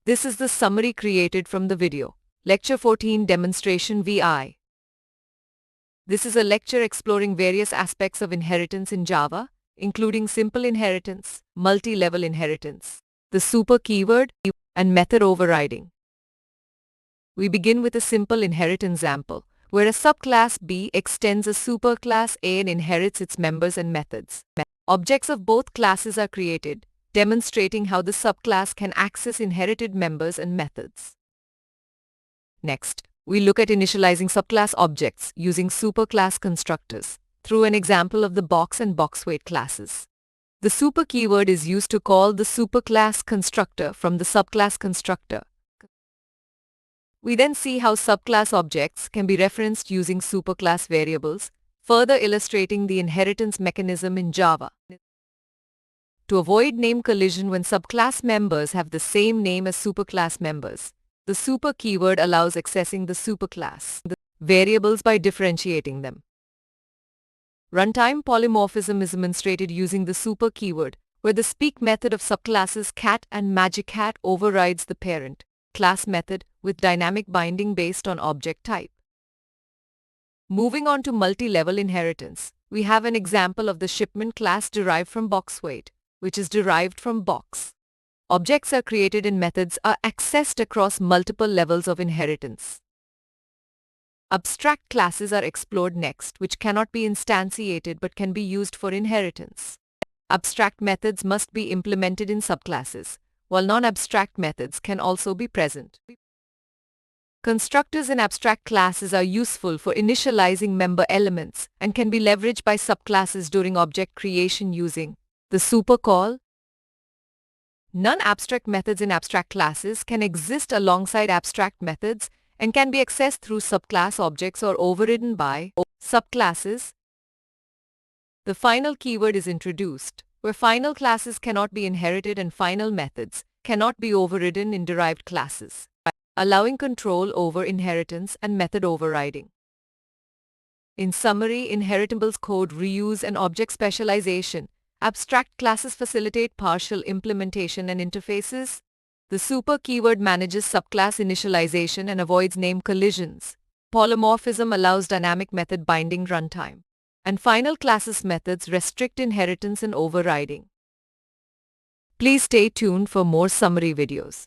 This is the summary created from the video. Lecture 14 Demonstration VI. This is a lecture exploring various aspects of inheritance in Java, including simple inheritance, multi-level inheritance, the super keyword, and method overriding. We begin with a simple inheritance example, where a subclass B extends a superclass A and inherits its members and methods. Objects of both classes are created, demonstrating how the subclass can access inherited members and methods. Next, we look at initializing subclass objects using superclass constructors through an example of the box and boxweight classes. The super keyword is used to call the superclass constructor from the subclass constructor. We then see how subclass objects can be referenced using superclass variables, further illustrating the inheritance mechanism in Java. To avoid name collision when subclass members have the same name as superclass members, the super keyword allows accessing the superclass variables by differentiating them. Runtime polymorphism is demonstrated using the super keyword, where the speak method of subclasses cat and magic cat overrides the parent class method with dynamic binding based on object type. Moving on to multi-level inheritance, we have an example of the shipment class derived from boxweight, which is derived from box. Objects are created and methods are accessed across multiple levels of inheritance. Abstract classes are explored next, which cannot be instantiated but can be used for inheritance. Abstract methods must be implemented in subclasses, while non-abstract methods can also be present. Constructors in abstract classes are useful for initializing member elements and can be leveraged by subclasses during object creation using the super call. Non-abstract methods in abstract classes can exist alongside abstract methods and can be accessed through subclass objects or overridden by subclasses. The final keyword is introduced, where final classes cannot be inherited and final methods cannot be overridden in derived classes, allowing control over inheritance and method overriding. In summary, inheritables code reuse and object specialization. Abstract classes facilitate partial implementation and interfaces. The super keyword manages subclass initialization and avoids name collisions. Polymorphism allows dynamic method binding runtime. And final classes methods restrict inheritance and overriding. Please stay tuned for more summary videos.